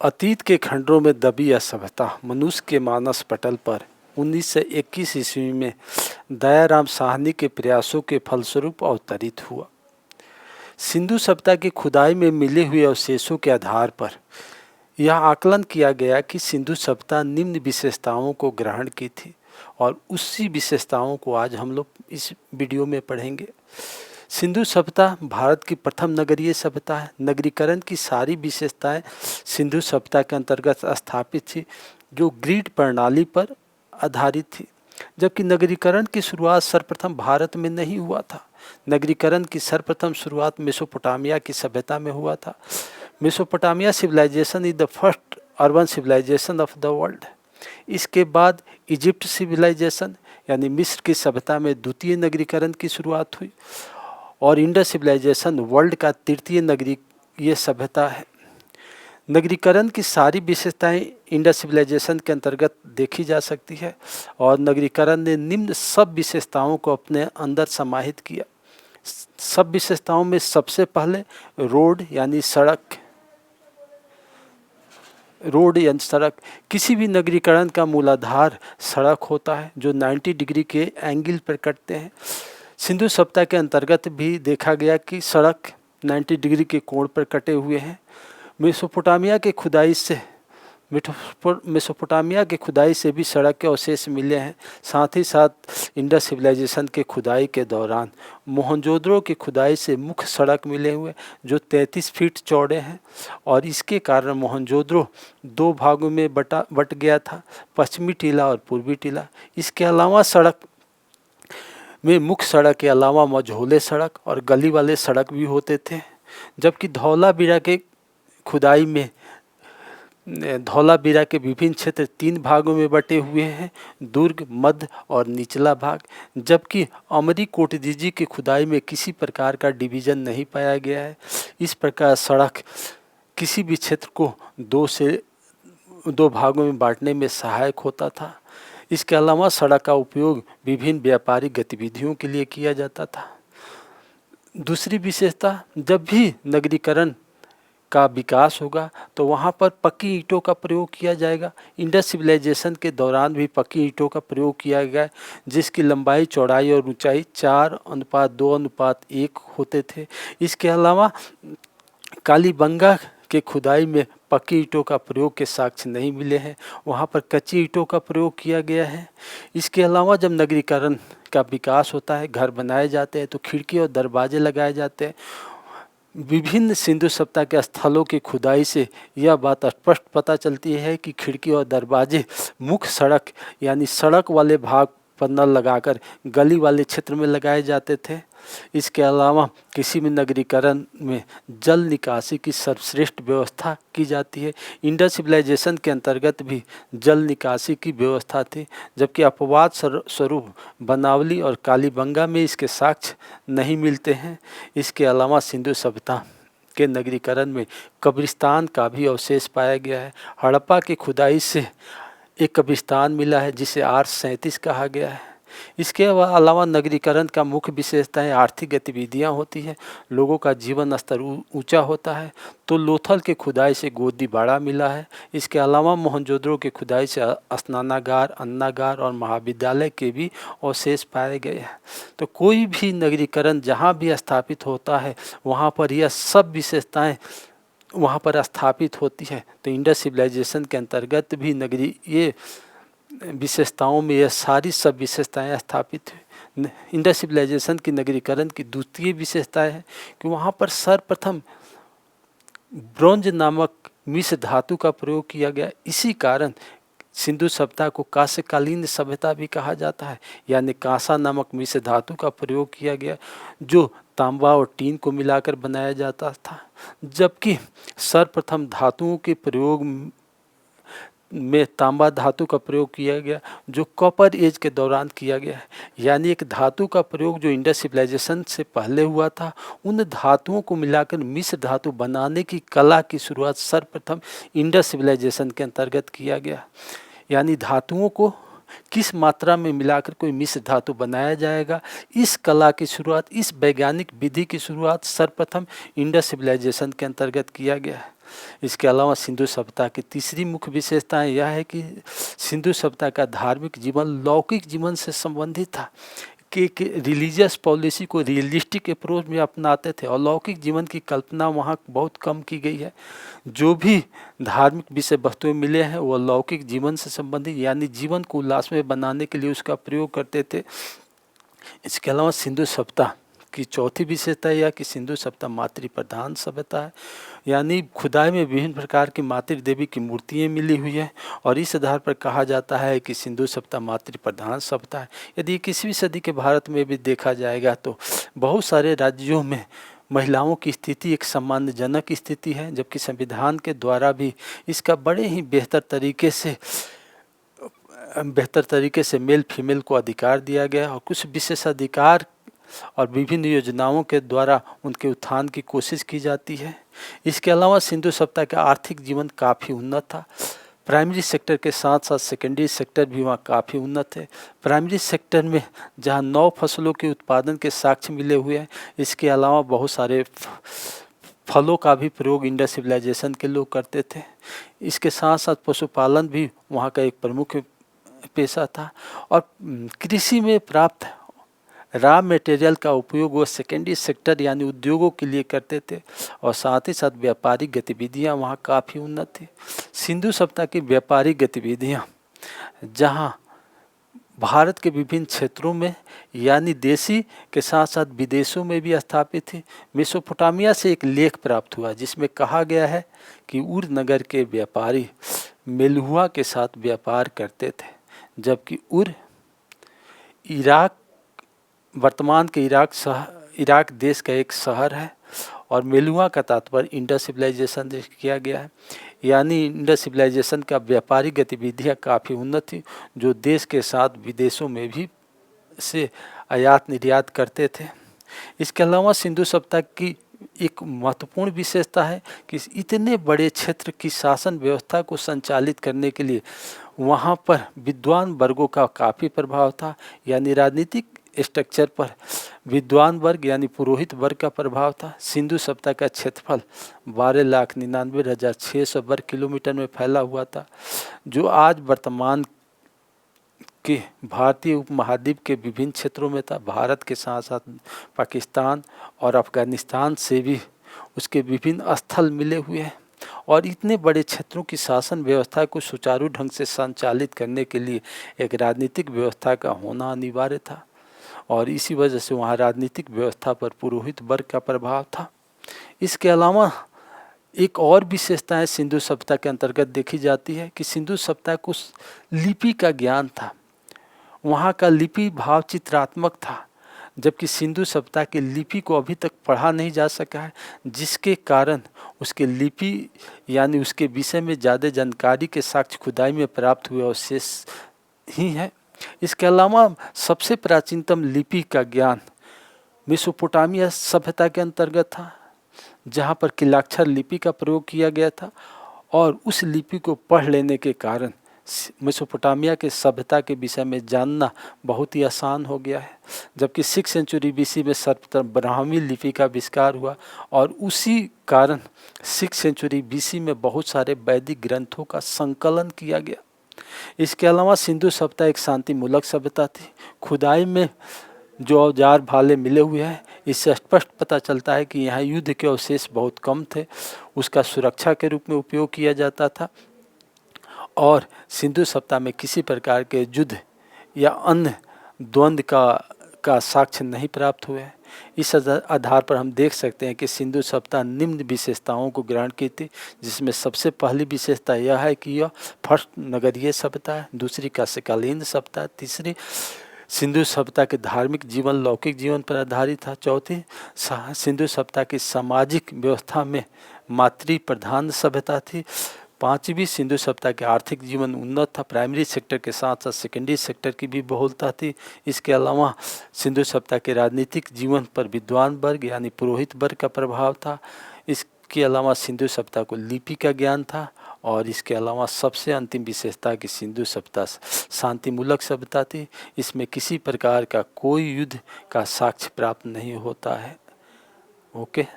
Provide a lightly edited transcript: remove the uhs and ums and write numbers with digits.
अतीत के खंडरों में दबी यह सभ्यता मनुष्य के मानस पटल पर 1921 ईस्वी में दयाराम साहनी के प्रयासों के फलस्वरूप अवतरित हुआ। सिंधु सभ्यता की खुदाई में मिले हुए अवशेषों के आधार पर यह आकलन किया गया कि सिंधु सभ्यता निम्न विशेषताओं को ग्रहण की थी और उसी विशेषताओं को आज हम लोग इस वीडियो में पढ़ेंगे। सिंधु सभ्यता भारत की प्रथम नगरीय सभ्यता है। नगरीकरण की सारी विशेषताएं सिंधु सभ्यता के अंतर्गत स्थापित थी, जो ग्रिड प्रणाली पर आधारित थी। जबकि नगरीकरण की शुरुआत सर्वप्रथम भारत में नहीं हुआ था। नगरीकरण की सर्वप्रथम शुरुआत मेसोपोटामिया की सभ्यता में हुआ था। Mesopotamia civilisation is the first urban civilisation of the world. इसके बाद इजिप्ट सिविलाइजेशन यानी मिस्र की सभ्यता में द्वितीय नगरीकरण की शुरुआत हुई और इंडस सिविलाइजेशन वर्ल्ड का तृतीय नगरीय सभ्यता है। नगरीकरण की सारी विशेषताएं इंडस सिविलाइजेशन के अंतर्गत देखी जा सकती है और नगरीकरण ने निम्न सब विशेषताओं को अपने अंदर समाहित किया। सब विशेषताओं में सबसे पहले रोड यानी सड़क किसी भी नगरीकरण का मूलाधार सड़क होता है जो 90 डिग्री के एंगल पर कटते हैं। सिंधु सभ्यता के अंतर्गत भी देखा गया कि सड़क 90 डिग्री के कोण पर कटे हुए हैं। मेसोपोटामिया के खुदाई से भी सड़क के अवशेष मिले हैं। साथ ही साथ इंडस सिविलाइजेशन के खुदाई के दौरान मोहनजोदड़ो की खुदाई से मुख्य सड़क मिले हुए जो 33 फीट चौड़े हैं और इसके कारण मोहनजोदड़ो दो भागों में बट गया था, पश्चिमी टीला और पूर्वी टीला। इसके अलावा सड़क में मुख्य सड़क के अलावा मझोले सड़क और गली वाले सड़क भी होते थे। जबकि धौलावीरा के खुदाई में धौलावीरा के विभिन्न क्षेत्र 3 भागों में बटे हुए हैं, दुर्ग, मध्य और निचला भाग। जबकि अमरी कोटदीजी की खुदाई में किसी प्रकार का डिवीजन नहीं पाया गया है। इस प्रकार सड़क किसी भी क्षेत्र को 2 भागों में बांटने में सहायक होता था। इसके अलावा सड़क का उपयोग विभिन्न व्यापारिक गतिविधियों के लिए किया जाता था। दूसरी विशेषता, जब भी नगरीकरण का विकास होगा तो वहाँ पर पक्की ईंटों का प्रयोग किया जाएगा। इंडस सिविलाइजेशन के दौरान भी पक्की ईंटों का प्रयोग किया गया, जिसकी लंबाई, चौड़ाई और ऊंचाई 4:2:1 होते थे। इसके अलावा कालीबंगा के खुदाई में पक्की ईंटों का प्रयोग के साक्ष्य नहीं मिले हैं, वहाँ पर कच्ची ईंटों का प्रयोग किया गया है। इसके अलावा जब नगरीकरण का विकास होता है, घर बनाए जाते हैं तो खिड़की और दरवाजे लगाए जाते हैं। विभिन्न सिंधु सभ्यता के स्थलों की खुदाई से यह बात स्पष्ट पता चलती है कि खिड़की और दरवाजे मुख्य सड़क यानी सड़क वाले भाग पर न लगाकर गली वाले क्षेत्र में लगाए जाते थे। इसके अलावा किसी भी नगरीकरण में जल निकासी की सर्वश्रेष्ठ व्यवस्था की जाती है। इंडस सिविलाइजेशन के अंतर्गत भी जल निकासी की व्यवस्था थी, जबकि अपवाद स्वरूप बनावली और कालीबंगा में इसके साक्ष्य नहीं मिलते हैं। इसके अलावा सिंधु सभ्यता के नगरीकरण में कब्रिस्तान का भी अवशेष पाया गया है। हड़प्पा की खुदाई से एक कब्रिस्तान मिला है जिसे R37 कहा गया है। इसके अलावा नगरीकरण का मुख्य विशेषताएं आर्थिक गतिविधियां होती हैं, लोगों का जीवन स्तर ऊंचा होता है। तो लोथल के खुदाई से गोदीबाड़ा मिला है। इसके अलावा मोहनजोदड़ो के खुदाई से स्नानागार, अन्नागार और महाविद्यालय के भी अवशेष पाए गए हैं। तो कोई भी नगरीकरण जहाँ भी स्थापित होता है वहाँ पर यह सब विशेषताएँ वहाँ पर स्थापित होती है। तो इंडस सिविलाइजेशन के अंतर्गत भी नगरीय विशेषताओं में यह सारी सब विशेषताएं स्थापित हैं। इंडस सिविलाइजेशन की नगरीकरण की द्वितीय विशेषता है कि वहाँ पर सर्वप्रथम ब्रोंज नामक मिश्र धातु का प्रयोग किया गया। इसी कारण सिंधु सभ्यता को कांस्यकालीन सभ्यता भी कहा जाता है, यानी कांसा नामक मिश्र धातु का प्रयोग किया गया जो तांबा और टीन को मिलाकर बनाया जाता था। जबकि सर्वप्रथम धातुओं के प्रयोग में तांबा धातु का प्रयोग किया गया जो कॉपर एज के दौरान किया गया है, यानी एक धातु का प्रयोग जो इंडस सिविलाइजेशन से पहले हुआ था, उन धातुओं को मिलाकर मिश्र धातु बनाने की कला की शुरुआत सर्वप्रथम इंडस सिविलाइजेशन के अंतर्गत किया गया। यानी धातुओं को किस मात्रा में मिलाकर कोई मिश्र धातु बनाया जाएगा, इस कला की शुरुआत, इस वैज्ञानिक विधि की शुरुआत सर्वप्रथम इंडस सिविलाइजेशन के अंतर्गत किया गया है। इसके अलावा सिंधु सभ्यता की तीसरी मुख्य विशेषता यह है कि सिंधु सभ्यता का धार्मिक जीवन लौकिक जीवन से संबंधित था कि रिलीजियस पॉलिसी को रियलिस्टिक अप्रोच में अपनाते थे और लौकिक जीवन की कल्पना वहाँ बहुत कम की गई है। जो भी धार्मिक विषय वस्तुएं मिले हैं वो लौकिक जीवन से संबंधित यानी जीवन को उल्लासमय बनाने के लिए उसका प्रयोग करते थे। इसके अलावा सिंधु सभ्यता की चौथी विशेषता यह कि सिंधु सभ्यता मातृ प्रधान सभ्यता है, यानी खुदाई में विभिन्न प्रकार की मातृ देवी की मूर्तियाँ मिली हुई है और इस आधार पर कहा जाता है कि सिंधु सभ्यता मातृ प्रधान सभ्यता है। यदि 21वीं सदी के भारत में भी देखा जाएगा तो बहुत सारे राज्यों में महिलाओं की स्थिति एक सम्मानजनक स्थिति है, जबकि संविधान के द्वारा भी इसका बड़े ही बेहतर तरीके से मेल फीमेल को अधिकार दिया गया और कुछ विशेषाधिकार और विभिन्न योजनाओं के द्वारा उनके उत्थान की कोशिश की जाती है। इसके अलावा सिंधु सभ्यता का आर्थिक जीवन काफ़ी उन्नत था। प्राइमरी सेक्टर के साथ साथ सेकेंडरी सेक्टर भी वहाँ काफ़ी उन्नत है। प्राइमरी सेक्टर में जहाँ 9 फसलों के उत्पादन के साक्ष्य मिले हुए हैं, इसके अलावा बहुत सारे फलों का भी प्रयोग इंडस सिविलाइजेशन के लोग करते थे। इसके साथ साथ पशुपालन भी वहाँ का एक प्रमुख पेशा था और कृषि में प्राप्त रॉ मटेरियल का उपयोग वो सेकेंडरी सेक्टर यानी उद्योगों के लिए करते थे और साथ ही साथ व्यापारिक गतिविधियां वहाँ काफ़ी उन्नत थी। सिंधु सभ्यता की व्यापारिक गतिविधियां जहाँ भारत के विभिन्न क्षेत्रों में यानी देशी के साथ साथ विदेशों में भी स्थापित थी। मेसोपोटामिया से एक लेख प्राप्त हुआ जिसमें कहा गया है कि उर नगर के व्यापारी मेलुआ के साथ व्यापार करते थे, जबकि उर इराक वर्तमान के इराक देश का एक शहर है और मेलुआ का तात्पर्य इंडस सिविलाइजेशन से किया गया है, यानी इंडस सिविलाइजेशन का व्यापारिक गतिविधियाँ काफ़ी उन्नत थी जो देश के साथ विदेशों में भी से आयात निर्यात करते थे। इसके अलावा सिंधु सभ्यता की एक महत्वपूर्ण विशेषता है कि इतने बड़े क्षेत्र की शासन व्यवस्था को संचालित करने के लिए वहाँ पर विद्वान वर्गों का काफ़ी प्रभाव था, यानी राजनीतिक स्ट्रक्चर पर विद्वान वर्ग यानी पुरोहित वर्ग का प्रभाव था। सिंधु सभ्यता का क्षेत्रफल 12,99,600 वर्ग किलोमीटर में फैला हुआ था, जो आज वर्तमान के भारतीय उपमहाद्वीप के विभिन्न क्षेत्रों में था। भारत के साथ साथ पाकिस्तान और अफगानिस्तान से भी उसके विभिन्न स्थल मिले हुए हैं और इतने बड़े क्षेत्रों की शासन व्यवस्था को सुचारू ढंग से संचालित करने के लिए एक राजनीतिक व्यवस्था का होना अनिवार्य था और इसी वजह से वहाँ राजनीतिक व्यवस्था पर पुरोहित वर्ग का प्रभाव था। इसके अलावा एक और विशेषताएं सिंधु सभ्यता के अंतर्गत देखी जाती है कि सिंधु सभ्यता को लिपि का ज्ञान था। वहाँ का लिपि भाव चित्रात्मक था, जबकि सिंधु सभ्यता की लिपि को अभी तक पढ़ा नहीं जा सका है, जिसके कारण उसके लिपि यानी उसके विषय में ज़्यादा जानकारी के साक्ष्य खुदाई में प्राप्त हुए अवशेष ही हैं। इसके अलावा सबसे प्राचीनतम लिपि का ज्ञान मेसोपोटामिया सभ्यता के अंतर्गत था, जहाँ पर किलाक्षर लिपि का प्रयोग किया गया था और उस लिपि को पढ़ लेने के कारण मेसोपोटामिया के सभ्यता के विषय में जानना बहुत ही आसान हो गया है। जबकि 6 सेंचुरी BC में सर्वप्रथम ब्राह्मी लिपि का आविष्कार हुआ और उसी कारण 6 सेंचुरी BC में बहुत सारे वैदिक ग्रंथों का संकलन किया गया। इसके अलावा सिंधु सभ्यता एक शांतिमूलक सभ्यता थी। खुदाई में जो औजार भाले मिले हुए हैं, इससे स्पष्ट पता चलता है कि यहाँ युद्ध के अवशेष बहुत कम थे। उसका सुरक्षा के रूप में उपयोग किया जाता था और सिंधु सभ्यता में किसी प्रकार के युद्ध या अन्य द्वंद्व का साक्ष्य नहीं प्राप्त हुए हैं। इस आधार पर हम देख सकते हैं कि सिंधु सभ्यता निम्न विशेषताओं को ग्रहण की थी, जिसमें सबसे पहली विशेषता यह है कि यह फर्स्ट नगरीय सभ्यता है, दूसरी काशीकालीन सभ्यता, तीसरी सिंधु सभ्यता के धार्मिक जीवन लौकिक जीवन पर आधारित था, चौथी सिंधु सभ्यता की सामाजिक व्यवस्था में मातृ प्रधान सभ्यता थी, पांचवी सिंधु सभ्यता के आर्थिक जीवन उन्नत था, प्राइमरी सेक्टर के साथ साथ सेकेंडरी सेक्टर की भी बहुलता थी। इसके अलावा सिंधु सभ्यता के राजनीतिक जीवन पर विद्वान वर्ग यानी पुरोहित वर्ग का प्रभाव था। इसके अलावा सिंधु सभ्यता को लिपि का ज्ञान था और इसके अलावा सबसे अंतिम विशेषता कि सिंधु सभ्यता शांतिमूलक सभ्यता थी। इसमें किसी प्रकार का कोई युद्ध का साक्ष्य प्राप्त नहीं होता है। ओके।